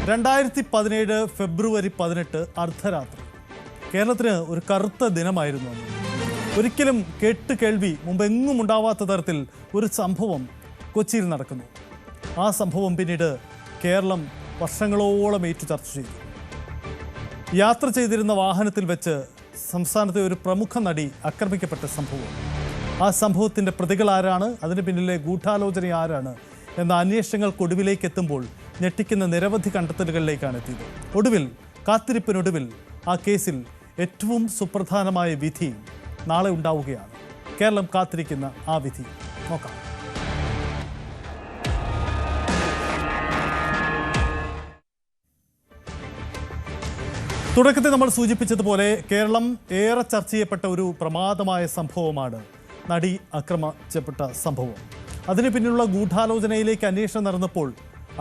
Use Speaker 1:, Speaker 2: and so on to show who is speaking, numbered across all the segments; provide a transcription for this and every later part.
Speaker 1: 2017 ഫെബ്രുവരി 18 അർദ്ധരാത്രി കേരളത്തിന് ഒരു കറുത്ത ദിനമായിരുന്നു. ഒരിക്കലും കേൾവി മുമ്പെങ്ങും ഉണ്ടാവാത്ത തരത്തിൽ ഒരു സംഭവം കൊച്ചിയിൽ നടക്കുന്നു. ആ സംഭവം പിന്നീട് കേരളം വർഷങ്ങളോളം ഏറ്റു ചർച്ച ചെയ്തു. യാത്ര ചെയ്തിരുന്ന വാഹനത്തിൽ വെച്ച് സംസ്ഥാനത്തെ ഒരു പ്രമുഖ നടി ആക്രമിക്കപ്പെട്ട സംഭവം. ആ സംഭവത്തിൻ്റെ പ്രതികൾ ആരാണ്, അതിന് പിന്നിലെ ഗൂഢാലോചന ആരാണ് എന്ന അന്വേഷണങ്ങൾക്കൊടുവിലേക്ക് എത്തുമ്പോൾ ഞെട്ടിക്കുന്ന നിരവധി കണ്ടെത്തലുകളിലേക്കാണ് എത്തിയത്. ഒടുവിൽ കാത്തിരിപ്പിനൊടുവിൽ ആ കേസിൽ ഏറ്റവും സുപ്രധാനമായ വിധി നാളെ ഉണ്ടാവുകയാണ്. കേരളം കാത്തിരിക്കുന്ന ആ വിധി നോക്കാം. തുടക്കത്തിൽ നമ്മൾ സൂചിപ്പിച്ചതുപോലെ കേരളം ഏറെ ചർച്ച ചെയ്യപ്പെട്ട ഒരു പ്രമാദമായ സംഭവമാണ് നടി ആക്രമിക്കപ്പെട്ട സംഭവം. അതിന് പിന്നിലുള്ള ഗൂഢാലോചനയിലേക്ക് അന്വേഷണം നടന്നപ്പോൾ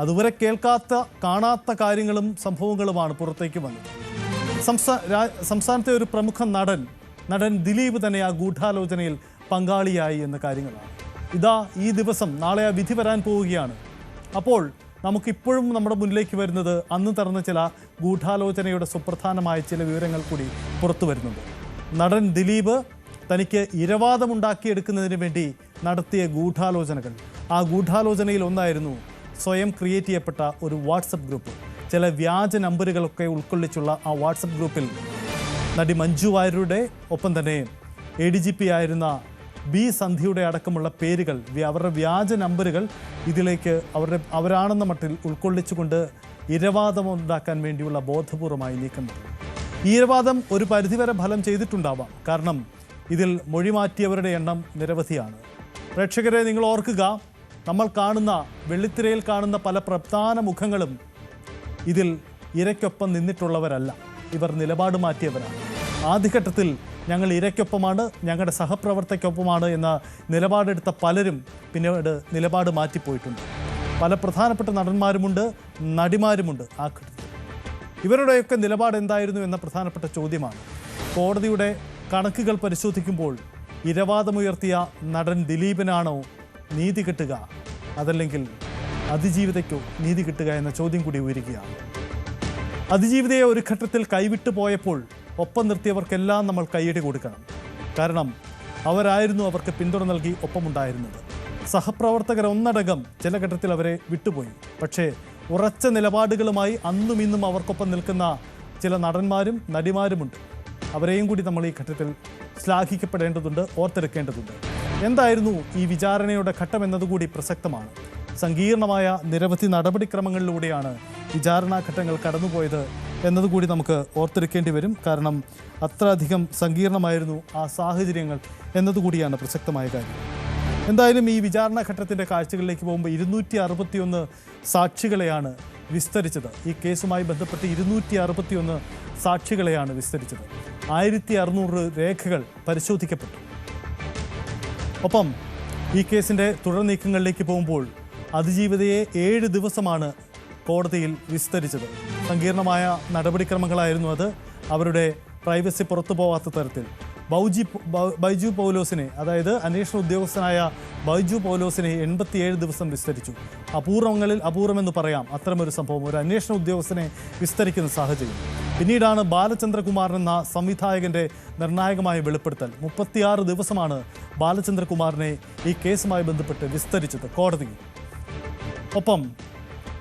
Speaker 1: അതുവരെ കേൾക്കാത്ത കാണാത്ത കാര്യങ്ങളും സംഭവങ്ങളുമാണ് പുറത്തേക്ക് വന്നത്. സംസ്ഥാനത്തെ ഒരു പ്രമുഖ നടൻ ദിലീപ് തന്നെ ആ ഗൂഢാലോചനയിൽ പങ്കാളിയായി എന്ന കാര്യങ്ങളാണ്. ഇതാ ഈ ദിവസം നാളെ ആ വിധി വരാൻ പോവുകയാണ്. അപ്പോൾ നമുക്കിപ്പോഴും നമ്മുടെ മുന്നിലേക്ക് വരുന്നത് അന്ന് നടന്ന ചില ഗൂഢാലോചനയുടെ സുപ്രധാനമായ ചില വിവരങ്ങൾ കൂടി പുറത്തു വരുന്നുണ്ട്. നടൻ ദിലീപ് തനിക്ക് ഇരവാദമുണ്ടാക്കിയെടുക്കുന്നതിന് വേണ്ടി നടത്തിയ ഗൂഢാലോചനകൾ, ആ ഗൂഢാലോചനയിൽ ഒന്നായിരുന്നു സ്വയം ക്രിയേറ്റ് ചെയ്യപ്പെട്ട ഒരു വാട്സപ്പ് ഗ്രൂപ്പ്. ചില വ്യാജ നമ്പറുകളൊക്കെ ഉൾക്കൊള്ളിച്ചുള്ള ആ വാട്സപ്പ് ഗ്രൂപ്പിൽ നടി മഞ്ജു വാര്യരുടെ ഒപ്പം തന്നെ ADGP ആയിരുന്ന ബി സന്ധ്യയുടെ അടക്കമുള്ള പേരുകൾ, അവരുടെ വ്യാജ നമ്പറുകൾ ഇതിലേക്ക് അവരാണെന്ന മട്ടിൽ ഉൾക്കൊള്ളിച്ചുകൊണ്ട് ഇരവാദമുണ്ടാക്കാൻ വേണ്ടിയുള്ള ബോധപൂർവമായി നീക്കം നടന്നു. ഈ ഇരവാദം ഒരു പരിധിവരെ ഫലം ചെയ്തിട്ടുണ്ടാവാം. കാരണം ഇതിൽ മൊഴിമാറ്റിയവരുടെ എണ്ണം നിരവധിയാണ്. പ്രേക്ഷകരെ, നിങ്ങൾ ഓർക്കുക, നമ്മൾ കാണുന്ന വെള്ളിത്തിരയിൽ കാണുന്ന പല പ്രധാന മുഖങ്ങളും ഇതിൽ ഇരയ്ക്കൊപ്പം നിന്നിട്ടുള്ളവരല്ല. ഇവർ നിലപാട് മാറ്റിയവരാണ്. ആദ്യഘട്ടത്തിൽ ഞങ്ങൾ ഇരയ്ക്കൊപ്പമാണ്, ഞങ്ങളുടെ സഹപ്രവർത്തകയ്ക്കൊപ്പമാണ് എന്ന നിലപാടെടുത്ത പലരും പിന്നീട് നിലപാട് മാറ്റിപ്പോയിട്ടുണ്ട്. പല പ്രധാനപ്പെട്ട നടന്മാരുമുണ്ട്, നടിമാരുമുണ്ട് ആ ഘട്ടത്തിൽ. ഇവരുടെയൊക്കെ നിലപാട് എന്തായിരുന്നു എന്ന പ്രധാനപ്പെട്ട ചോദ്യമാണ്. കോടതിയുടെ കണക്കുകൾ പരിശോധിക്കുമ്പോൾ ഇരവാദമുയർത്തിയ നടൻ ദിലീപിനാണോ നീതി കിട്ടുക, അതല്ലെങ്കിൽ അതിജീവിതയ്ക്കോ നീതി കിട്ടുക എന്ന ചോദ്യം കൂടി ഉയരുകയാണ്. അതിജീവിതയെ ഒരു ഘട്ടത്തിൽ കൈവിട്ടു പോയപ്പോൾ ഒപ്പം നിർത്തിയവർക്കെല്ലാം നമ്മൾ കൈയടി കൊടുക്കണം. കാരണം അവരായിരുന്നു അവർക്ക് പിന്തുണ നൽകി ഒപ്പമുണ്ടായിരുന്നത്. സഹപ്രവർത്തകർ ഒന്നടങ്കം ചില ഘട്ടത്തിൽ അവരെ വിട്ടുപോയി. പക്ഷേ ഉറച്ച നിലപാടുകളുമായി അന്നും ഇന്നും അവർക്കൊപ്പം നിൽക്കുന്ന ചില നടന്മാരും നടിമാരുമുണ്ട്. അവരെയും കൂടി നമ്മൾ ഈ ഘട്ടത്തിൽ ശ്ലാഘിക്കപ്പെടേണ്ടതുണ്ട്, ഓർത്തെടുക്കേണ്ടതുണ്ട്. എന്തായിരുന്നു ഈ വിചാരണയുടെ ഘട്ടം എന്നതുകൂടി പ്രസക്തമാണ്. സങ്കീർണമായ നിരവധി നടപടിക്രമങ്ങളിലൂടെയാണ് വിചാരണാഘട്ടങ്ങൾ കടന്നുപോയത് എന്നതുകൂടി നമുക്ക് ഓർത്തെടുക്കേണ്ടി വരും. കാരണം അത്രയധികം സങ്കീർണമായിരുന്നു ആ സാഹചര്യങ്ങൾ എന്നതുകൂടിയാണ് പ്രസക്തമായ കാര്യം. എന്തായാലും ഈ വിചാരണാഘട്ടത്തിൻ്റെ കാഴ്ചകളിലേക്ക് പോകുമ്പോൾ 261 സാക്ഷികളെയാണ് വിസ്തരിച്ചത്. ഈ കേസുമായി ബന്ധപ്പെട്ട് 261 സാക്ഷികളെയാണ് വിസ്തരിച്ചത്. 1600 രേഖകൾ പരിശോധിക്കപ്പെട്ടു. ഒപ്പം ഈ കേസിൻ്റെ തുടർ നീക്കങ്ങളിലേക്ക് പോകുമ്പോൾ അതിജീവിതയെ 7 ദിവസമാണ് കോടതിയിൽ വിസ്തരിച്ചത്. സങ്കീർണമായ നടപടിക്രമങ്ങളായിരുന്നു അത്. അവരുടെ പ്രൈവസി പുറത്തു പോകാത്ത തരത്തിൽ ബൈജു പൗലോസിനെ, അതായത് അന്വേഷണ ഉദ്യോഗസ്ഥനായ ബൈജു പൗലോസിനെ 87 ദിവസം വിസ്തരിച്ചു. അപൂർവങ്ങളിൽ അപൂർവമെന്ന് പറയാം അത്തരമൊരു സംഭവം, ഒരു അന്വേഷണ ഉദ്യോഗസ്ഥനെ വിസ്തരിക്കുന്ന സാഹചര്യം. പിന്നീടാണ് ബാലചന്ദ്രകുമാർ എന്ന സംവിധായകൻ്റെ നിർണായകമായ വെളിപ്പെടുത്തൽ. 36 ദിവസമാണ് ബാലചന്ദ്രകുമാറിനെ ഈ കേസുമായി ബന്ധപ്പെട്ട് വിസ്തരിച്ചത് കോടതിയിൽ. ഒപ്പം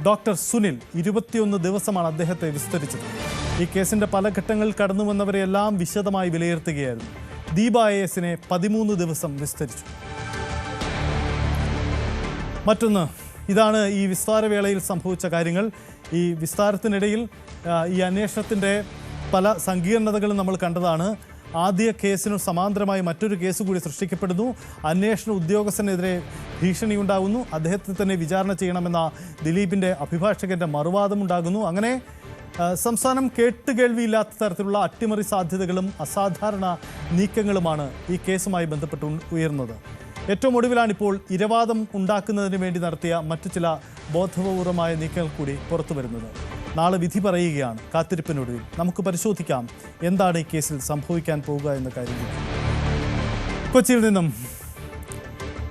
Speaker 1: ഡോക്ടർ സുനിൽ 21 ദിവസമാണ് അദ്ദേഹത്തെ വിസ്തരിച്ചത്. ഈ കേസിൻ്റെ പല ഘട്ടങ്ങളിൽ കടന്നു വന്നവരെയെല്ലാം വിശദമായി വിലയിരുത്തുകയായിരുന്നു. ദീപ ASനെ 13 ദിവസം വിസ്തരിച്ചു. മറ്റൊന്ന്, ഇതാണ് ഈ വിസ്താരവേളയിൽ സംഭവിച്ച കാര്യങ്ങൾ. ഈ വിസ്താരത്തിനിടയിൽ ഈ അന്വേഷണത്തിൻ്റെ പല സങ്കീർണതകളും നമ്മൾ കണ്ടതാണ്. ആദ്യ കേസിനു സമാന്തരമായി മറ്റൊരു കേസ് കൂടി സൃഷ്ടിക്കപ്പെടുന്നു. അന്വേഷണ ഉദ്യോഗസ്ഥനെതിരെ ഭീഷണിയുണ്ടാകുന്നു. അദ്ദേഹത്തെ തന്നെ വിചാരണ ചെയ്യണമെന്ന ദിലീപിൻ്റെ അഭിഭാഷകൻ്റെ മറുവാദമുണ്ടാകുന്നു. അങ്ങനെ സംസ്ഥാനം കേട്ടുകേൾവിയില്ലാത്ത തരത്തിലുള്ള അട്ടിമറി സാധ്യതകളും അസാധാരണ നീക്കങ്ങളുമാണ് ഈ കേസുമായി ബന്ധപ്പെട്ട് ഉയർന്നത്. ഏറ്റവും ഒടുവിലാണിപ്പോൾ ഇരവാദം ഉണ്ടാക്കുന്നതിന് വേണ്ടി നടത്തിയ മറ്റു ചില ബോധപൂർവമായ നീക്കങ്ങൾ കൂടി പുറത്തു വരുന്നത്. നാളെ വിധി പറയുകയാണ്. കാത്തിരിപ്പിനൊടുവിൽ നമുക്ക് പരിശോധിക്കാം എന്താണ് ഈ കേസിൽ സംഭവിക്കാൻ പോകുക എന്ന കാര്യം. കൊച്ചിയിൽ നിന്നും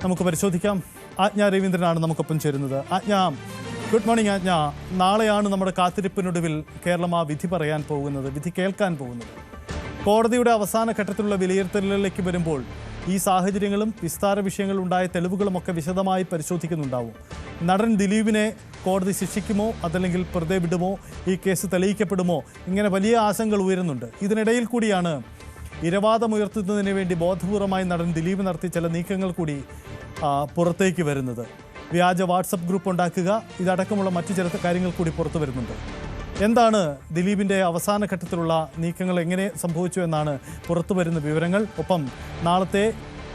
Speaker 1: നമുക്ക് പരിശോധിക്കാം. ആജ്ഞ രവീന്ദ്രനാണ് നമുക്കൊപ്പം ചേരുന്നത്. ആജ്ഞ, ഗുഡ് മോർണിംഗ് ആജ്ഞ. നാളെയാണ് നമ്മുടെ കാത്തിരിപ്പിനൊടുവിൽ കേരളം ആ വിധി പറയാൻ പോകുന്നത്, വിധി കേൾക്കാൻ പോകുന്നത്. കോടതിയുടെ അവസാന ഘട്ടത്തിലുള്ള വിലയിരുത്തലുകളിലേക്ക് വരുമ്പോൾ ഈ സാഹചര്യങ്ങളും വിസ്താര വിഷയങ്ങൾ ഉണ്ടായ തെളിവുകളുമൊക്കെ വിശദമായി പരിശോധിക്കുന്നുണ്ടാവും. നടൻ ദിലീപിനെ കോടതി ശിക്ഷിക്കുമോ അതല്ലെങ്കിൽ വെറുതെ വിടുമോ, ഈ കേസ് തെളിയിക്കപ്പെടുമോ, ഇങ്ങനെ വലിയ ആശങ്കകൾ ഉയരുന്നുണ്ട്. ഇതിനിടയിൽ കൂടിയാണ് ഇരവാദമുയർത്തുന്നതിന് വേണ്ടി ബോധപൂർവമായി നടൻ ദിലീപ് നടത്തിയ ചില നീക്കങ്ങൾ കൂടി പുറത്തേക്ക് വരുന്നത്. വ്യാജ വാട്സപ്പ് ഗ്രൂപ്പ് ഉണ്ടാക്കുക, ഇതടക്കമുള്ള മറ്റു ചില കാര്യങ്ങൾ കൂടി പുറത്തു വരുന്നുണ്ട്. എന്താണ് ദിലീപിൻ്റെ അവസാന ഘട്ടത്തിലുള്ള നീക്കങ്ങൾ, എങ്ങനെ സംഭവിച്ചു എന്നാണ് പുറത്തു വരുന്ന വിവരങ്ങൾ. ഒപ്പം നാളത്തെ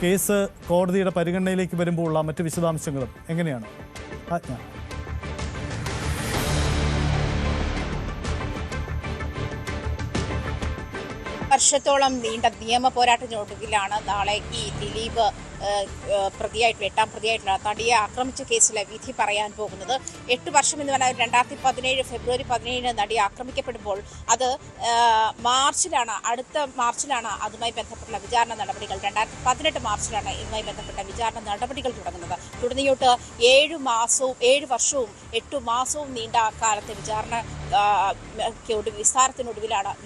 Speaker 1: കേസ് കോടതിയുടെ പരിഗണനയിലേക്ക് വരുമ്പോൾ ഉള്ള മറ്റ് വിശദാംശങ്ങളും എങ്ങനെയാണ് ആജ്ഞ?
Speaker 2: വർഷത്തോളം നീണ്ട നിയമ പോരാട്ടത്തിനൊടുവിലാണ് നാളെ ഈ ദിലീപ് പ്രതിയായിട്ടുള്ള 8ാം പ്രതിയായിട്ടുള്ള നടിയെ ആക്രമിച്ച കേസിലെ വിധി പറയാൻ പോകുന്നത്. 8 വർഷം എന്ന് പറഞ്ഞാൽ 2017 ഫെബ്രുവരി 17 നടി ആക്രമിക്കപ്പെടുമ്പോൾ അത് അടുത്ത മാർച്ചിലാണ് അതുമായി ബന്ധപ്പെട്ടുള്ള വിചാരണ നടപടികൾ, 2018 മാർച്ചിലാണ് ഇതുമായി ബന്ധപ്പെട്ട വിചാരണ നടപടികൾ തുടങ്ങുന്നത്. തുടങ്ങിയിട്ട് 7 വർഷവും 8 മാസവും നീണ്ട കാലത്തെ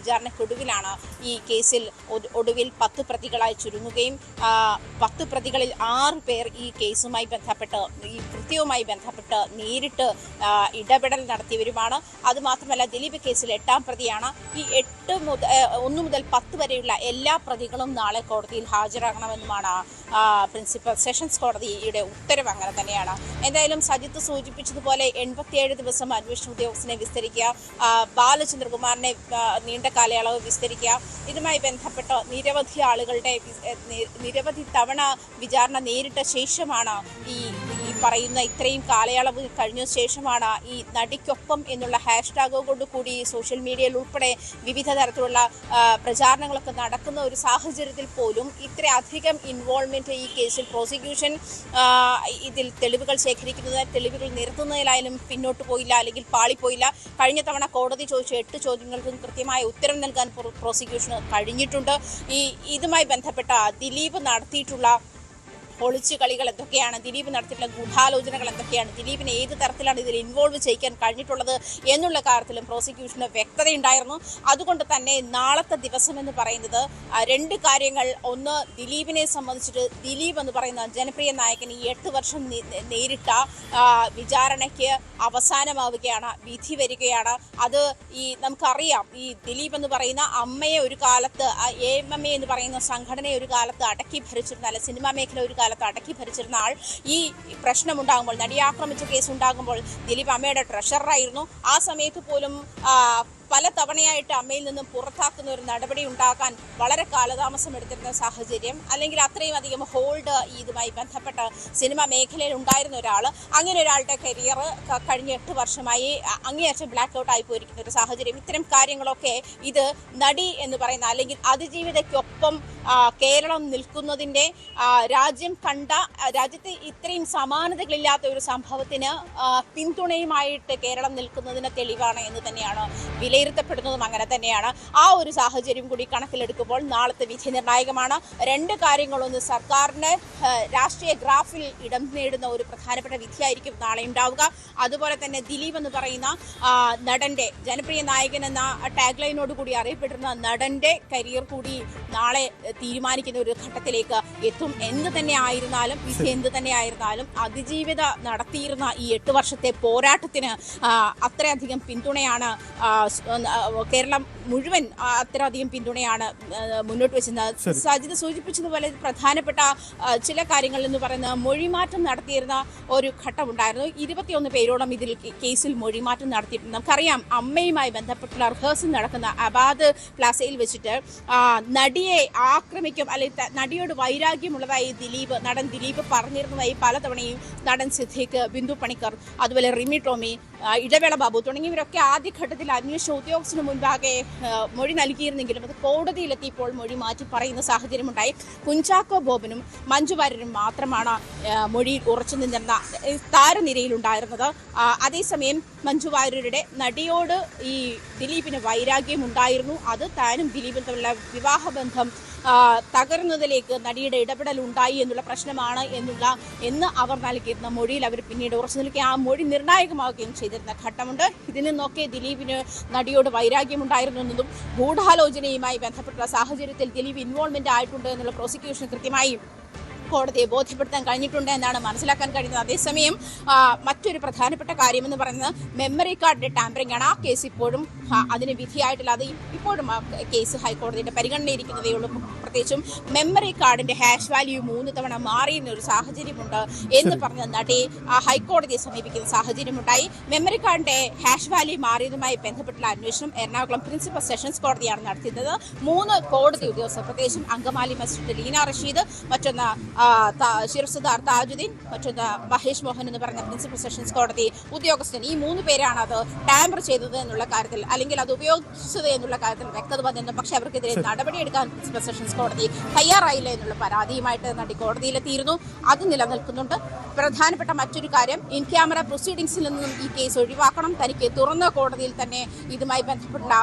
Speaker 2: വിചാരണയ്ക്കൊടുവിലാണ് ഈ കേസിൽ ഒടുവിൽ 10 പ്രതികളായി ചുരുങ്ങുകയും 10 പ്രതികളിൽ 6 പേർ ഈ കേസുമായി ബന്ധപ്പെട്ട്, ഈ കൃത്യവുമായി ബന്ധപ്പെട്ട് നേരിട്ട് ഇടപെടൽ നടത്തിയവരുമാണ്. അതുമാത്രമല്ല ദിലീപ് കേസിൽ 8ാം പ്രതിയാണ്. ഈ 1 മുതൽ 10 വരെയുള്ള എല്ലാ പ്രതികളും നാളെ കോടതിയിൽ ഹാജരാകണമെന്നുമാണ് പ്രിൻസിപ്പൽ സെഷൻസ് കോടതിയുടെ ഉത്തരവ്. അങ്ങനെ തന്നെയാണ്. എന്തായാലും സജിത്ത് സൂചിപ്പിച്ചതുപോലെ 87 ദിവസം അന്വേഷണ ഉദ്യോഗസ്ഥനെ വിസ്തരിക്കുക, ബാലചന്ദ്രകുമാറിനെ നീണ്ട കാലയളവ് വിസ്തരിക്കുക, ഇതുമായി ബന്ധപ്പെട്ട് നിരവധി തവണ വിചാരണ നേരിട്ട ശേഷമാണ് ഈ പറയുന്ന ഇത്രയും കാലയളവ് കഴിഞ്ഞ ശേഷമാണ് ഈ നടിക്കൊപ്പം എന്നുള്ള ഹാഷ്ടാഗോട് കൂടി സോഷ്യൽ മീഡിയയിൽ ഉൾപ്പെടെ വിവിധ തരത്തിലുള്ള പ്രചാരണങ്ങളൊക്കെ നടക്കുന്ന ഒരു സാഹചര്യത്തിൽ പോലും ഇത്രയധികം ഇൻവോൾവ്മെന്റ് ഈ കേസിൽ പ്രോസിക്യൂഷൻ ഇതിൽ തെളിവുകൾ ശേഖരിക്കുന്നതിന്, തെളിവുകൾ നിരത്തുന്നതിലായാലും പിന്നോട്ട് പോയില്ല, അല്ലെങ്കിൽ പാളിപ്പോയില്ല. കഴിഞ്ഞ തവണ കോടതി ചോദിച്ച 8 ചോദ്യങ്ങൾക്കും കൃത്യമായ ഉത്തരം നൽകാൻ പ്രോസിക്യൂഷന് കഴിഞ്ഞിട്ടുണ്ട്. ഇതുമായി ബന്ധപ്പെട്ട ദിലീപ് നടത്തിയിട്ടുള്ള ഒളിച്ചു കളികൾ എന്തൊക്കെയാണ്, ദിലീപ് നടത്തിയിട്ടുള്ള ഗൂഢാലോചനകൾ എന്തൊക്കെയാണ്, ദിലീപിനെ ഏത് തരത്തിലാണ് ഇതിൽ ഇൻവോൾവ് ചെയ്യിക്കാൻ കഴിഞ്ഞിട്ടുള്ളത് എന്നുള്ള കാര്യത്തിലും പ്രോസിക്യൂഷന് വ്യക്തതയുണ്ടായിരുന്നു. അതുകൊണ്ട് തന്നെ നാളത്തെ ദിവസം എന്ന് പറയുന്നത് 2 കാര്യങ്ങൾ. ഒന്ന്, ദിലീപിനെ സംബന്ധിച്ചിട്ട് ദിലീപ് എന്ന് പറയുന്ന ജനപ്രിയ നായകന് ഈ 8 വർഷം നേരിട്ട വിചാരണയ്ക്ക് അവസാനമാവുകയാണ്, വിധി വരികയാണ്. അത് നമുക്കറിയാം, ഈ ദിലീപ് എന്ന് പറയുന്ന അമ്മയെ ഒരു കാലത്ത്, AMMA എന്ന് പറയുന്ന സംഘടനയെ ഒരു കാലത്ത് അടക്കി ഭരിച്ചിരുന്ന, അല്ല സിനിമാ മേഖല ഒരു കാലത്ത് അടക്കി ഭരിച്ചിരുന്ന ആൾ, ഈ പ്രശ്നമുണ്ടാകുമ്പോൾ, നടിയെ ആക്രമിച്ച കേസ് ഉണ്ടാകുമ്പോൾ ദിലീപ് അമ്മയുടെ ട്രഷററായിരുന്നു. ആ സമയത്ത് പോലും പല തവണയായിട്ട് അമ്മയിൽ നിന്നും പുറത്താക്കുന്ന ഒരു നടപടി ഉണ്ടാക്കാൻ വളരെ കാലതാമസം എടുത്തിരുന്ന സാഹചര്യം, അല്ലെങ്കിൽ അത്രയും അധികം ഹോൾഡ് ഇതുമായി ബന്ധപ്പെട്ട് സിനിമാ മേഖലയിൽ ഉണ്ടായിരുന്ന ഒരാൾ, അങ്ങനെ ഒരാളുടെ കരിയർ കഴിഞ്ഞ 8 വർഷമായി അങ്ങേയറ്റം ബ്ലാക്ക് ഔട്ട് ആയി പോയിരിക്കുന്ന ഒരു സാഹചര്യം. ഇത്തരം കാര്യങ്ങളൊക്കെ ഇത് നടി എന്ന് പറയുന്ന, അല്ലെങ്കിൽ അതിജീവിതയ്ക്കൊപ്പം കേരളം നിൽക്കുന്നതിൻ്റെ, രാജ്യത്ത് ഇത്രയും സമാനതകളില്ലാത്ത ഒരു സംഭവത്തിന് പിന്തുണയുമായിട്ട് കേരളം നിൽക്കുന്നതിന് തെളിവാണ് എന്ന് തന്നെയാണ് വിലയിരുത്തപ്പെടുന്നതും. അങ്ങനെ തന്നെയാണ്. ആ ഒരു സാഹചര്യം കൂടി കണക്കിലെടുക്കുമ്പോൾ നാളത്തെ വിധി നിർണായകമാണ്. 2 കാര്യങ്ങളൊന്ന്, സർക്കാരിന് രാഷ്ട്രീയ ഗ്രാഫിൽ ഇടം നേടുന്ന ഒരു പ്രധാനപ്പെട്ട വിധിയായിരിക്കും നാളെ ഉണ്ടാവുക. അതുപോലെ തന്നെ ദിലീപ് എന്ന് പറയുന്ന നടന്റെ, ജനപ്രിയ നായകൻ എന്ന ടാഗ് ലൈനോട് കൂടി അറിയപ്പെട്ടിരുന്ന നടന്റെ കരിയർ കൂടി നാളെ തീരുമാനിക്കുന്ന ഒരു ഘട്ടത്തിലേക്ക് എത്തും. എന്ത് തന്നെ ആയിരുന്നാലും അതിജീവിത നടത്തിയിരുന്ന ഈ 8 വർഷത്തെ പോരാട്ടത്തിന് അത്രയധികം പിന്തുണയാണ് കേരളം മുഴുവൻ അത്രയധികം പിന്തുണയാണ് മുന്നോട്ട് വെച്ചിരുന്നത്. സജിത് സൂചിപ്പിച്ചതുപോലെ പ്രധാനപ്പെട്ട ചില കാര്യങ്ങൾ എന്ന് പറയുന്നത്, മൊഴിമാറ്റം നടത്തിയിരുന്ന ഒരു ഘട്ടമുണ്ടായിരുന്നു. 21 പേരോളം ഇതിൽ കേസിൽ മൊഴിമാറ്റം നടത്തിയിട്ടുണ്ട്. നമുക്കറിയാം, അമ്മയുമായി ബന്ധപ്പെട്ടുള്ള റിഹേഴ്സൽ നടക്കുന്ന അബാദ് പ്ലാസയിൽ വെച്ചിട്ട് നടിയെ ആക്രമിക്കും, അല്ലെങ്കിൽ നടിയോട് വൈരാഗ്യമുള്ളതായി നടൻ ദിലീപ് പറഞ്ഞിരുന്നതായി പലതവണയും നടൻ സിദ്ദീഖ്, ബിന്ദു പണിക്കർ, അതുപോലെ റിമി ടോമി, ഇടവേള ബാബു തുടങ്ങിയവരൊക്കെ ആദ്യഘട്ടത്തിൽ അന്വേഷണ ഉദ്യോഗസ്ഥന് മുൻപാകെ മൊഴി നൽകിയിരുന്നെങ്കിലും അത് കോടതിയിലെത്തിയപ്പോൾ മൊഴി മാറ്റി പറയുന്ന സാഹചര്യമുണ്ടായി. കുഞ്ചാക്കോ ബോബനും മഞ്ജു വാര്യരും മാത്രമാണ് മൊഴിയിൽ ഉറച്ചു നിന്നിരുന്ന താരനിരയിലുണ്ടായിരുന്നത്. അതേസമയം മഞ്ജു വാര്യരുടെ നടിയോട് ഈ ദിലീപിന് വൈരാഗ്യം ഉണ്ടായിരുന്നു. അത് താനും ദിലീപും തമ്മിലുള്ള വിവാഹബന്ധം തകർന്നതിലേക്ക് നടിയുടെ ഇടപെടൽ ഉണ്ടായി എന്നുള്ള പ്രശ്നമാണ് എന്ന് അവർ നൽകിയിരുന്ന മൊഴിയിൽ അവർ പിന്നീട് ഉറച്ചു നിൽക്കുകയും ആ മൊഴി നിർണായകമാവുകയും ചെയ്തിരുന്ന ഘട്ടമുണ്ട്. ഇതിൽ നിന്നൊക്കെ ദിലീപിന് നടിയോട് വൈരാഗ്യമുണ്ടായിരുന്നു എന്നതും ഗൂഢാലോചനയുമായി ബന്ധപ്പെട്ടുള്ള സാഹചര്യത്തിൽ ദിലീപ് ഇൻവോൾവ്മെന്റ് ആയിട്ടുണ്ട് എന്നുള്ള പ്രോസിക്യൂഷൻ കൃത്യമായി കോടതിയെ ബോധ്യപ്പെടുത്താൻ കഴിഞ്ഞിട്ടുണ്ട് എന്നാണ് മനസ്സിലാക്കാൻ കഴിയുന്നത്. അതേസമയം മറ്റൊരു പ്രധാനപ്പെട്ട കാര്യമെന്ന് പറയുന്നത് മെമ്മറി കാർഡിന്റെ ടാമ്പറിംഗ് ആണ്. ആ കേസ് ഇപ്പോഴും അതിന് വിധിയായിട്ടില്ല. അത് ഇപ്പോഴും ആ കേസ് ഹൈക്കോടതിയുടെ പരിഗണനയിരിക്കുന്നതേ ഉള്ളൂ. പ്രത്യേകിച്ചും മെമ്മറി കാർഡിന്റെ ഹാഷ് വാല്യൂ 3 തവണ മാറിയുന്ന ഒരു സാഹചര്യമുണ്ട് എന്ന് പറഞ്ഞ നടി ഹൈക്കോടതിയെ സമീപിക്കുന്ന സാഹചര്യമുണ്ടായി. മെമ്മറി കാർഡിന്റെ ഹാഷ് വാല്യൂ മാറിയതുമായി ബന്ധപ്പെട്ടുള്ള അന്വേഷണം എറണാകുളം പ്രിൻസിപ്പൽ സെഷൻസ് കോടതിയാണ് നടത്തുന്നത്. 3 കോടതി ഉദ്യോഗസ്ഥർ, പ്രത്യേകിച്ചും അങ്കമാലി മസ്ജിദ് ലീന റഷീദ്, മറ്റൊന്ന് ശിരസുദാർ താജുദ്ദീൻ, മറ്റൊന്ന് മഹേഷ് മോഹൻ എന്ന് പറഞ്ഞ പ്രിൻസിപ്പൽ സെഷൻസ് കോടതി ഉദ്യോഗസ്ഥൻ, ഈ 3 പേരാണ് അത് ടാമ്പർ ചെയ്തത് എന്നുള്ള കാര്യത്തിൽ അല്ലെങ്കിൽ അത് ഉപയോഗിച്ചത് എന്നുള്ള കാര്യത്തിൽ വ്യക്തത വന്നിരുന്നു. പക്ഷേ അവർക്കെതിരെ നടപടിയെടുക്കാൻ പ്രിൻസിപ്പൽ സെഷൻസ് കോടതി തയ്യാറായില്ല എന്നുള്ള പരാതിയുമായിട്ട് നടി കോടതിയിലെത്തിയിരുന്നു. അത് നിലനിൽക്കുന്നുണ്ട്. പ്രധാനപ്പെട്ട മറ്റൊരു കാര്യം, ഇൻ ക്യാമറ പ്രൊസീഡിംഗ്സിൽ നിന്നും ഈ കേസ് ഒഴിവാക്കണം, തനിക്ക് തുറന്ന കോടതിയിൽ തന്നെ ഇതുമായി ബന്ധപ്പെട്ടുള്ള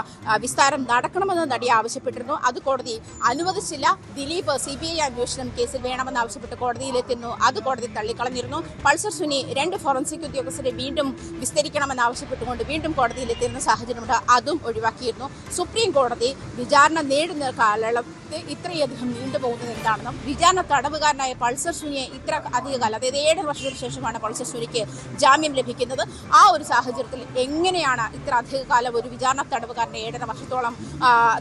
Speaker 2: വിസ്താരം നടക്കണമെന്ന് നടി ആവശ്യപ്പെട്ടിരുന്നു. അത് കോടതി അനുവദിച്ചില്ല. ദിലീപ് CBI അന്വേഷണം കേസിൽ വേണമെന്ന് ആവശ്യപ്പെട്ട് കോടതിയിലെത്തുന്നു. അത് കോടതി തള്ളിക്കളഞ്ഞിരുന്നു. പൾസർ സുനി 2 ഫോറൻസിക് ഉദ്യോഗസ്ഥരെ വീണ്ടും വിസ്തരിക്കണമെന്ന് ആവശ്യപ്പെട്ടുകൊണ്ട് വീണ്ടും കോടതിയിലെത്തിയിരുന്ന സാഹചര്യമുണ്ട്. അതും ഒഴിവാക്കിയിരുന്നു. സുപ്രീം കോടതി വിചാരണ നേടുന്ന കാലയളവ് ഇത്രയധികം നീണ്ടുപോകുന്നത് എന്താണെന്നും വിചാരണ തടവുകാരനായ പൾസർ സുനിയെ ഇത്ര അധികകാലം, അതായത് 7 വർഷത്തിന് ശേഷമാണ് പൾസർ സുനിക്ക് ജാമ്യം ലഭിക്കുന്നത്. ആ ഒരു സാഹചര്യത്തിൽ എങ്ങനെയാണ് ഇത്ര അധികകാലം ഒരു വിചാരണ തടവുകാരനെ 7.5 വർഷത്തോളം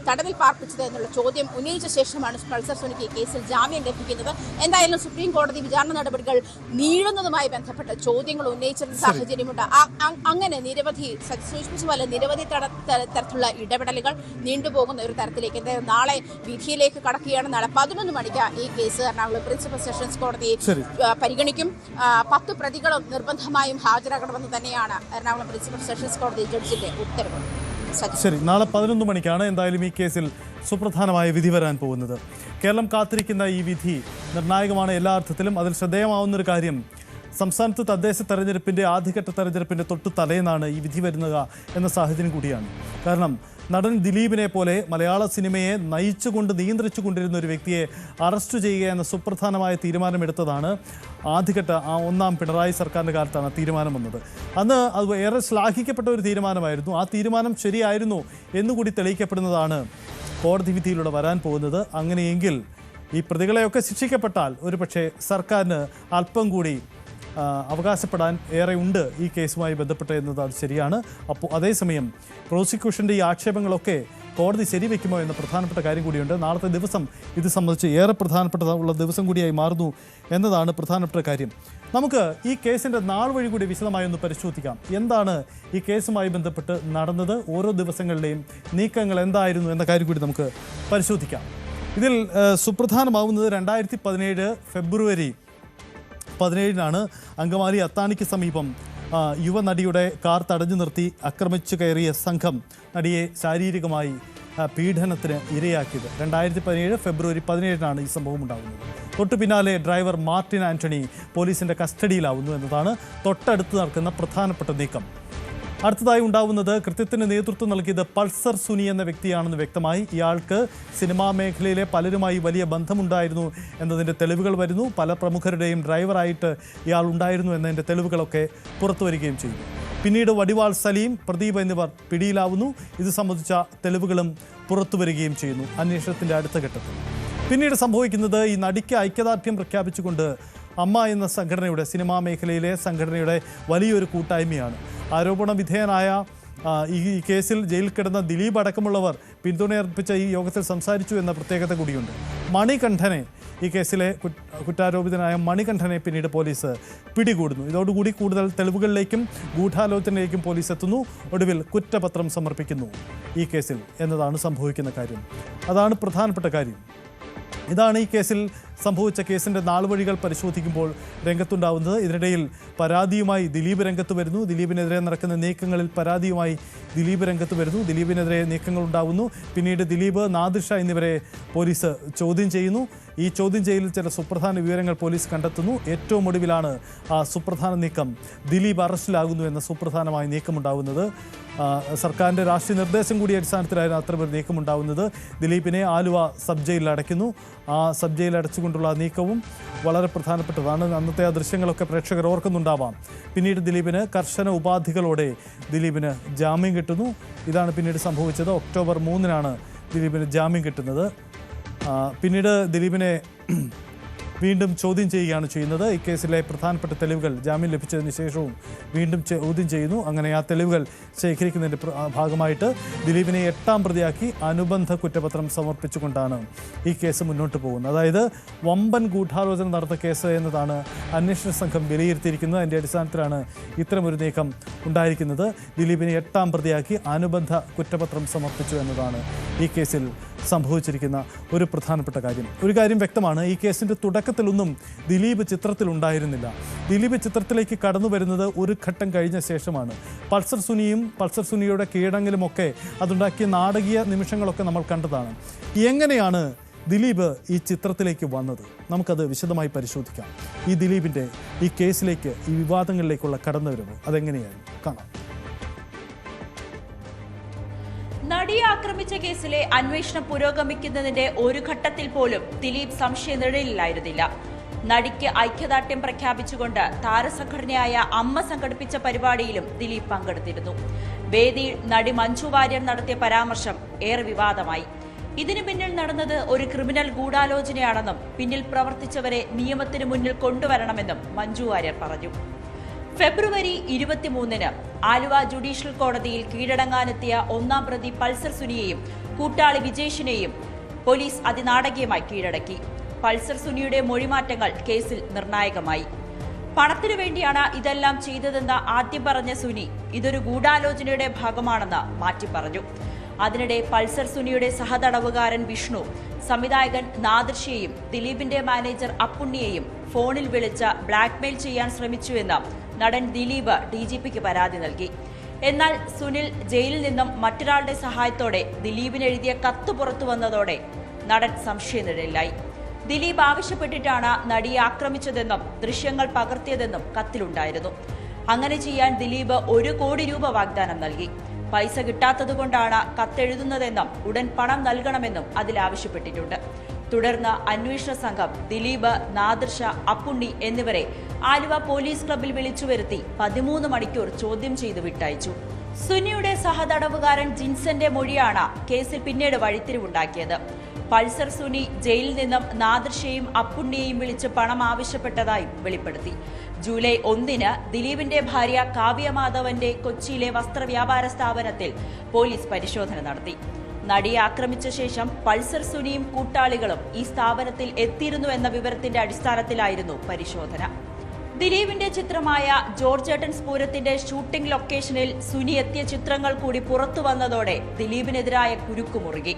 Speaker 2: തടവിൽ പാർപ്പിച്ചത് എന്നുള്ള ചോദ്യം ഉന്നയിച്ച ശേഷമാണ് പൾസർ സുനിക്ക് കേസിൽ ജാമ്യം ലഭിക്കുന്നത്. എന്തായാലും സുപ്രീം കോടതി വിചാരണ നടപടികൾ നീളുന്നതുമായി ബന്ധപ്പെട്ട ചോദ്യങ്ങൾ ഉന്നയിച്ചിരുന്ന സാഹചര്യമുണ്ട്. അങ്ങനെ നിരവധി സൂചിപ്പിച്ച പോലെ നിരവധി തരത്തിലുള്ള ഇടപെടലുകൾ നീണ്ടുപോകുന്ന ഒരു തരത്തിലേക്ക് എന്തായാലും നാളെ വിധിയിലേക്ക് കടക്കുകയാണ്. നാളെ 11 മണിക്ക് ഈ കേസ് എറണാകുളം പ്രിൻസിപ്പൽ സെഷൻസ് കോടതി പരിഗണിക്കും. 10 പ്രതികളും നിർബന്ധമായും ഹാജരാകണമെന്ന് തന്നെയാണ് എറണാകുളം പ്രിൻസിപ്പൽ സെഷൻസ് കോടതി ജഡ്ജിന്റെ ഉത്തരവ്.
Speaker 1: ശരി, നാളെ 11 മണിക്കാണ് എന്തായാലും ഈ കേസിൽ സുപ്രധാനമായ വിധി വരാൻ പോകുന്നത്. കേരളം കാത്തിരിക്കുന്ന ഈ വിധി നിർണായകമാണ് എല്ലാ അർത്ഥത്തിലും. അതിൽ ശ്രദ്ധേയമാവുന്നൊരു കാര്യം, സംസ്ഥാനത്ത് തദ്ദേശ തെരഞ്ഞെടുപ്പിൻ്റെ ആദ്യഘട്ട തെരഞ്ഞെടുപ്പിൻ്റെ തൊട്ട് തലേന്നാണ് ഈ വിധി വരുന്നത് എന്ന സാഹചര്യം കൂടിയാണ്. കാരണം നടൻ ദിലീപിനെ പോലെ മലയാള സിനിമയെ നയിച്ചുകൊണ്ട് നിയന്ത്രിച്ചു കൊണ്ടിരുന്ന ഒരു വ്യക്തിയെ അറസ്റ്റ് ചെയ്യുക എന്ന സുപ്രധാനമായ തീരുമാനമെടുത്തതാണ് ആദ്യഘട്ട 1ാം പിണറായി സർക്കാരിൻ്റെ കാലത്താണ് തീരുമാനം വന്നത്. അന്ന് അത് ഏറെ ശ്ലാഘിക്കപ്പെട്ട ഒരു തീരുമാനമായിരുന്നു. ആ തീരുമാനം ശരിയായിരുന്നു എന്നുകൂടി തെളിയിക്കപ്പെടുന്നതാണ് കോടതി വിധിയിലൂടെ വരാൻ പോകുന്നത്. അങ്ങനെയെങ്കിൽ ഈ പ്രതികളെയൊക്കെ ശിക്ഷിക്കപ്പെട്ടാൽ ഒരുപക്ഷെ സർക്കാരിന് അല്പം കൂടി അവകാശപ്പെടാൻ ഏറെ ഉണ്ട് ഈ കേസുമായി ബന്ധപ്പെട്ട് എന്നത് അത് ശരിയാണ്. അപ്പോൾ അതേസമയം പ്രോസിക്യൂഷൻ്റെ ഈ ആക്ഷേപങ്ങളൊക്കെ കോടതി ശരിവെക്കുമോ എന്ന പ്രധാനപ്പെട്ട കാര്യം കൂടിയുണ്ട്. നാളത്തെ ദിവസം ഇത് സംബന്ധിച്ച് ഏറെ പ്രധാനപ്പെട്ട ഉള്ള ദിവസം കൂടിയായി മാറുന്നു എന്നതാണ് പ്രധാനപ്പെട്ട കാര്യം. നമുക്ക് ഈ കേസിൻ്റെ നാൾ വഴി കൂടി വിശദമായി ഒന്ന് പരിശോധിക്കാം. എന്താണ് ഈ കേസുമായി ബന്ധപ്പെട്ട് നടന്നത്, ഓരോ ദിവസങ്ങളിലെയും നീക്കങ്ങൾ എന്തായിരുന്നു എന്ന കാര്യം കൂടി നമുക്ക് പരിശോധിക്കാം. ഇതിൽ സുപ്രധാനമാവുന്നത് 2017 ഫെബ്രുവരി 17-നാണ് അങ്കമാലി അത്താണിക്ക് സമീപം യുവനടിയുടെ കാർ തടഞ്ഞു നിർത്തി ആക്രമിച്ചു കയറിയ സംഘം നടിയെ ശാരീരികമായി പീഡനത്തിന് ഇരയാക്കിയത്. 2017 ഫെബ്രുവരി 17-നാണ് ഈ സംഭവം ഉണ്ടാകുന്നത്. തൊട്ടു പിന്നാലെ ഡ്രൈവർ മാർട്ടിൻ ആൻ്റണി പോലീസിൻ്റെ കസ്റ്റഡിയിലാവുന്നു എന്നതാണ് തൊട്ടടുത്ത് നടക്കുന്ന പ്രധാനപ്പെട്ട നീക്കം. അടുത്തതായി ഉണ്ടാവുന്നത് കൃത്യത്തിന് നേതൃത്വം നൽകിയത് പൾസർ സുനി എന്ന വ്യക്തിയാണെന്ന് വ്യക്തമായി. ഇയാൾക്ക് സിനിമാ മേഖലയിലെ പലരുമായി വലിയ ബന്ധമുണ്ടായിരുന്നു എന്നതിൻ്റെ തെളിവുകൾ വരുന്നു. പല പ്രമുഖരുടെയും ഡ്രൈവറായിട്ട് ഇയാൾ ഉണ്ടായിരുന്നു എന്നതിൻ്റെ തെളിവുകളൊക്കെ പുറത്തു വരികയും ചെയ്തു. പിന്നീട് വടിവാൾ സലീം, പ്രദീപ് എന്നിവർ പിടിയിലാവുന്നു. ഇത് സംബന്ധിച്ച തെളിവുകളും പുറത്തു വരികയും ചെയ്യുന്നു അന്വേഷണത്തിൻ്റെ അടുത്ത ഘട്ടത്തിൽ. പിന്നീട് സംഭവിക്കുന്നത് ഈ നടിക്ക് ഐക്യദാർഢ്യം പ്രഖ്യാപിച്ചുകൊണ്ട് അമ്മ എന്ന സംഘടനയുടെ, സിനിമാ മേഖലയിലെ സംഘടനയുടെ വലിയൊരു കൂട്ടായ്മയാണ്. ആരോപണ വിധേയനായ ഈ കേസിൽ ജയിലിൽ കിടന്ന ദിലീപ് അടക്കമുള്ളവർ പിന്തുണയർപ്പിച്ച ഈ യോഗത്തിൽ സംസാരിച്ചു എന്ന പ്രത്യേകത കൂടിയുണ്ട്. മണികണ്ഠനെ, ഈ കേസിലെ കുറ്റാരോപിതനായ മണികണ്ഠനെ പിന്നീട് പോലീസ് പിടികൂടുന്നു. ഇതോടുകൂടി കൂടുതൽ തെളിവുകളിലേക്കും ഗൂഢാലോചനയിലേക്കും പോലീസ് എത്തുന്നു. ഒടുവിൽ കുറ്റപത്രം സമർപ്പിക്കുന്നു ഈ കേസിൽ എന്നതാണ് സംഭവിക്കുന്ന കാര്യം. അതാണ് പ്രധാനപ്പെട്ട കാര്യം. ഇതാണ് ഈ കേസിൽ സംഭവിച്ച കേസിൻ്റെ നാൾവഴികൾ പരിശോധിക്കുമ്പോൾ രംഗത്തുണ്ടാവുന്നത്. ഇതിനിടയിൽ പരാതിയുമായി ദിലീപ് രംഗത്ത് വരുന്നു. ദിലീപിനെതിരെ നടക്കുന്ന നീക്കങ്ങളിൽ പരാതിയുമായി ദിലീപ് രംഗത്ത് വരുന്നു. ദിലീപിനെതിരെ നീക്കങ്ങൾ ഉണ്ടാവുന്നു. പിന്നീട് ദിലീപ്, നാദിർഷ എന്നിവരെ പോലീസ് ചോദ്യം ചെയ്യുന്നു. ഈ ചോദ്യം ചെയ്യലിൽ ചില സുപ്രധാന വിവരങ്ങൾ പോലീസ് കണ്ടെത്തുന്നു. ഏറ്റവും ഒടുവിലാണ് ആ സുപ്രധാന നീക്കം. ദിലീപ് അറസ്റ്റിലാകുന്നു എന്ന സുപ്രധാനമായ നീക്കമുണ്ടാകുന്നത്. സർക്കാരിൻ്റെ രാഷ്ട്രീയ നിർദ്ദേശം കൂടി അടിസ്ഥാനത്തിലായിരുന്നു അത്തരമൊരു നീക്കമുണ്ടാകുന്നത്. ദിലീപിനെ ആലുവ സബ് ജയിലിൽ അടയ്ക്കുന്നു. ആ സബ് ജയിലിൽ അടച്ചുകൊണ്ടുള്ള നീക്കവും വളരെ പ്രധാനപ്പെട്ടതാണ്. അന്നത്തെ ആ ദൃശ്യങ്ങളൊക്കെ പ്രേക്ഷകർ ഓർക്കുന്നുണ്ടാവാം. പിന്നീട് ദിലീപിന് കർശന ഉപാധികളോടെ ദിലീപിന് ജാമ്യം കിട്ടുന്നു. ഇതാണ് പിന്നീട് സംഭവിച്ചത്. ഒക്ടോബർ 3-നാണ് ദിലീപിന് ജാമ്യം കിട്ടുന്നത്. പിന്നീട് ദിലീപിനെ വീണ്ടും ചോദ്യം ചെയ്യുകയാണ് ചെയ്യുന്നത്. ഈ കേസിലെ പ്രധാനപ്പെട്ട തെളിവുകൾ ജാമ്യം ലഭിച്ചതിന് ശേഷവും വീണ്ടും ചോദ്യം ചെയ്യുന്നു. അങ്ങനെ ആ തെളിവുകൾ ശേഖരിക്കുന്നതിൻ്റെ ഭാഗമായിട്ട് ദിലീപിനെ 8-ാം പ്രതിയാക്കി അനുബന്ധ കുറ്റപത്രം സമർപ്പിച്ചുകൊണ്ടാണ് ഈ കേസ് മുന്നോട്ട് പോകുന്നത്. അതായത് വമ്പൻ ഗൂഢാലോചന നടന്ന കേസ് എന്നതാണ് അന്വേഷണ സംഘം വിലയിരുത്തിയിരിക്കുന്നത്. അതിൻ്റെ അടിസ്ഥാനത്തിലാണ് ഇത്തരമൊരു നീക്കം ഉണ്ടായിരിക്കുന്നത്. ദിലീപിനെ 8-ാം പ്രതിയാക്കി അനുബന്ധ കുറ്റപത്രം സമർപ്പിച്ചു എന്നതാണ് ഈ കേസിൽ സംഭവിച്ചിരിക്കുന്ന ഒരു പ്രധാനപ്പെട്ട കാര്യം. ഒരു കാര്യം വ്യക്തമാണ്, ഈ കേസിൻ്റെ തുടക്കത്തിലൊന്നും ദിലീപ് ചിത്രത്തിലുണ്ടായിരുന്നില്ല. ദിലീപ് ചിത്രത്തിലേക്ക് കടന്നു വരുന്നത് ഒരു ഘട്ടം കഴിഞ്ഞ ശേഷമാണ്. പൾസർ സുനിയുടെ കീഴടങ്ങലുമൊക്കെ അതുണ്ടാക്കിയ നാടകീയ നിമിഷങ്ങളൊക്കെ നമ്മൾ കണ്ടതാണ്. എങ്ങനെയാണ് ദിലീപ് ഈ ചിത്രത്തിലേക്ക് വന്നത്? നമുക്കത് വിശദമായി പരിശോധിക്കാം. ഈ ദിലീപിൻ്റെ ഈ കേസിലേക്ക്, ഈ വിവാദങ്ങളിലേക്കുള്ള കടന്നുവരവ് അതെങ്ങനെയായിരുന്നു കാണാം.
Speaker 3: നടിയെ ആക്രമിച്ച കേസിലെ അന്വേഷണം പുരോഗമിക്കുന്നതിന്റെ ഒരു ഘട്ടത്തിൽ പോലും ദിലീപ് സംശയനിഴലിലായിരുന്നില്ല. നടിക്ക് ഐക്യദാർഢ്യം പ്രഖ്യാപിച്ചുകൊണ്ട് താരസംഘടനയായ അമ്മ സംഘടിപ്പിച്ച പരിപാടിയിലും ദിലീപ് പങ്കെടുത്തിരുന്നു. വേദിയിൽ നടി മഞ്ജു വാര്യർ നടത്തിയ പരാമർശം ഏറെ വിവാദമായി. ഇതിനു പിന്നിൽ നടന്നത് ഒരു ക്രിമിനൽ ഗൂഢാലോചനയാണെന്നും പിന്നിൽ പ്രവർത്തിച്ചവരെ നിയമത്തിന് മുന്നിൽ കൊണ്ടുവരണമെന്നും മഞ്ജു വാര്യർ പറഞ്ഞു. ഫെബ്രുവരി 23-ന് ആലുവ ജുഡീഷ്യൽ കോടതിയിൽ കീഴടങ്ങാനെത്തിയ 1-ാം പ്രതി പൾസർ സുനിയെയും കൂട്ടാളി വിജേഷിനെയും പോലീസ് അതിനാടകീയമായി കീഴടക്കി. പൾസർ സുനിയുടെ മൊഴിമാറ്റങ്ങൾ കേസിൽ നിർണായകമായി. പണത്തിനു വേണ്ടിയാണ് ഇതെല്ലാം ചെയ്തതെന്ന് ആദ്യം പറഞ്ഞ സുനി ഇതൊരു ഗൂഢാലോചനയുടെ ഭാഗമാണെന്ന് മാറ്റി പറഞ്ഞു. അതിനിടെ പൾസർ സുനിയുടെ സഹതടവുകാരൻ വിഷ്ണു, സംവിധായകൻ നാദിർഷയെയും ദിലീപിന്റെ മാനേജർ അപ്പുണ്ണിയെയും ഫോണിൽ വിളിച്ച് ബ്ലാക്ക്മെയിൽ ചെയ്യാൻ ശ്രമിച്ചുവെന്ന് നടൻ ദിലീപ് DGPക്ക് പരാതി നൽകി. എന്നാൽ സുനിൽ ജയിലിൽ നിന്നും മറ്റൊരാളുടെ സഹായത്തോടെ ദിലീപിന് എഴുതിയ കത്ത് പുറത്തു വന്നതോടെ നടൻ സംശയനിഴലിലായി. ദിലീപ് ആവശ്യപ്പെട്ടിട്ടാണ് നടിയെ ആക്രമിച്ചതെന്നും ദൃശ്യങ്ങൾ പകർത്തിയതെന്നും കത്തിലുണ്ടായിരുന്നു. അങ്ങനെ ചെയ്യാൻ ദിലീപ് 1 കോടി രൂപ വാഗ്ദാനം നൽകി. പൈസ കിട്ടാത്തതുകൊണ്ടാണ് കത്തെഴുതുന്നതെന്നും ഉടൻ പണം നൽകണമെന്നും അതിൽ ആവശ്യപ്പെട്ടിട്ടുണ്ട്. തുടർന്ന് അന്വേഷണ സംഘം ദിലീപ്, നാദിർഷ, അപ്പുണ്ണി എന്നിവരെ ആലുവ പോലീസ് ക്ലബ്ബിൽ വിളിച്ചു വരുത്തി 13 മണിക്കൂർ ചോദ്യം ചെയ്ത് വിട്ടയച്ചു. സുനിയുടെ സഹതടവുകാരൻ ജിൻസന്റെ മൊഴിയാണ് കേസിൽ പിന്നീട് വഴിത്തിരിവുണ്ടാക്കിയത്. പൾസർ സുനി ജയിലിൽ നിന്നും നാദിർഷയെയും അപ്പുണ്ണിയെയും വിളിച്ച് പണം ആവശ്യപ്പെട്ടതായും വെളിപ്പെടുത്തി. ജൂലൈ 1-ന് ദിലീപിന്റെ ഭാര്യ കാവ്യ മാധവന്റെ കൊച്ചിയിലെ വസ്ത്രവ്യാപാര സ്ഥാപനത്തിൽ പോലീസ് പരിശോധന നടത്തി. നടിയെ ആക്രമിച്ച ശേഷം പൾസർ സുനിയും കൂട്ടാളികളും ഈ സ്ഥാപനത്തിൽ എത്തിയിരുന്നു എന്ന വിവരത്തിന്റെ അടിസ്ഥാനത്തിലായിരുന്നു പരിശോധന. ദിലീപിന്റെ ചിത്രമായ ജോർജേട്ടൻ സ്ഫൂരത്തിന്റെ ഷൂട്ടിംഗ് ലൊക്കേഷനിൽ സുനി എത്തിയ ചിത്രങ്ങൾ കൂടി പുറത്തു വന്നതോടെ ദിലീപിനെതിരായ കുരുക്കുമുറുകി.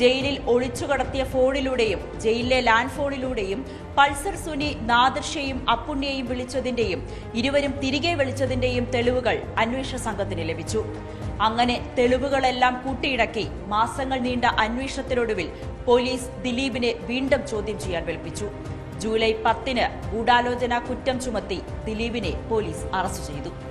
Speaker 3: ജയിലിൽ ഒളിച്ചുകടത്തിയ ഫോണിലൂടെയും ജയിലിലെ ലാൻഡ് ഫോണിലൂടെയും പൾസർ സുനി നാദിർഷയെയും അപ്പുണ്ണിയെയും വിളിച്ചതിന്റെയും ഇരുവരും തിരികെ വിളിച്ചതിന്റെയും തെളിവുകൾ അന്വേഷണ സംഘത്തിന് ലഭിച്ചു. അങ്ങനെ തെളിവുകളെല്ലാം കൂട്ടിയിണക്കി മാസങ്ങൾ നീണ്ട അന്വേഷണത്തിനൊടുവിൽ പോലീസ് ദിലീപിനെ വീണ്ടും ചോദ്യം ചെയ്യാൻ വിളിപ്പിച്ചു. ജൂലൈ 10-ന് ഗൂഢാലോചന കുറ്റം ചുമത്തി ദിലീപിനെ പോലീസ് അറസ്റ്റ് ചെയ്തു.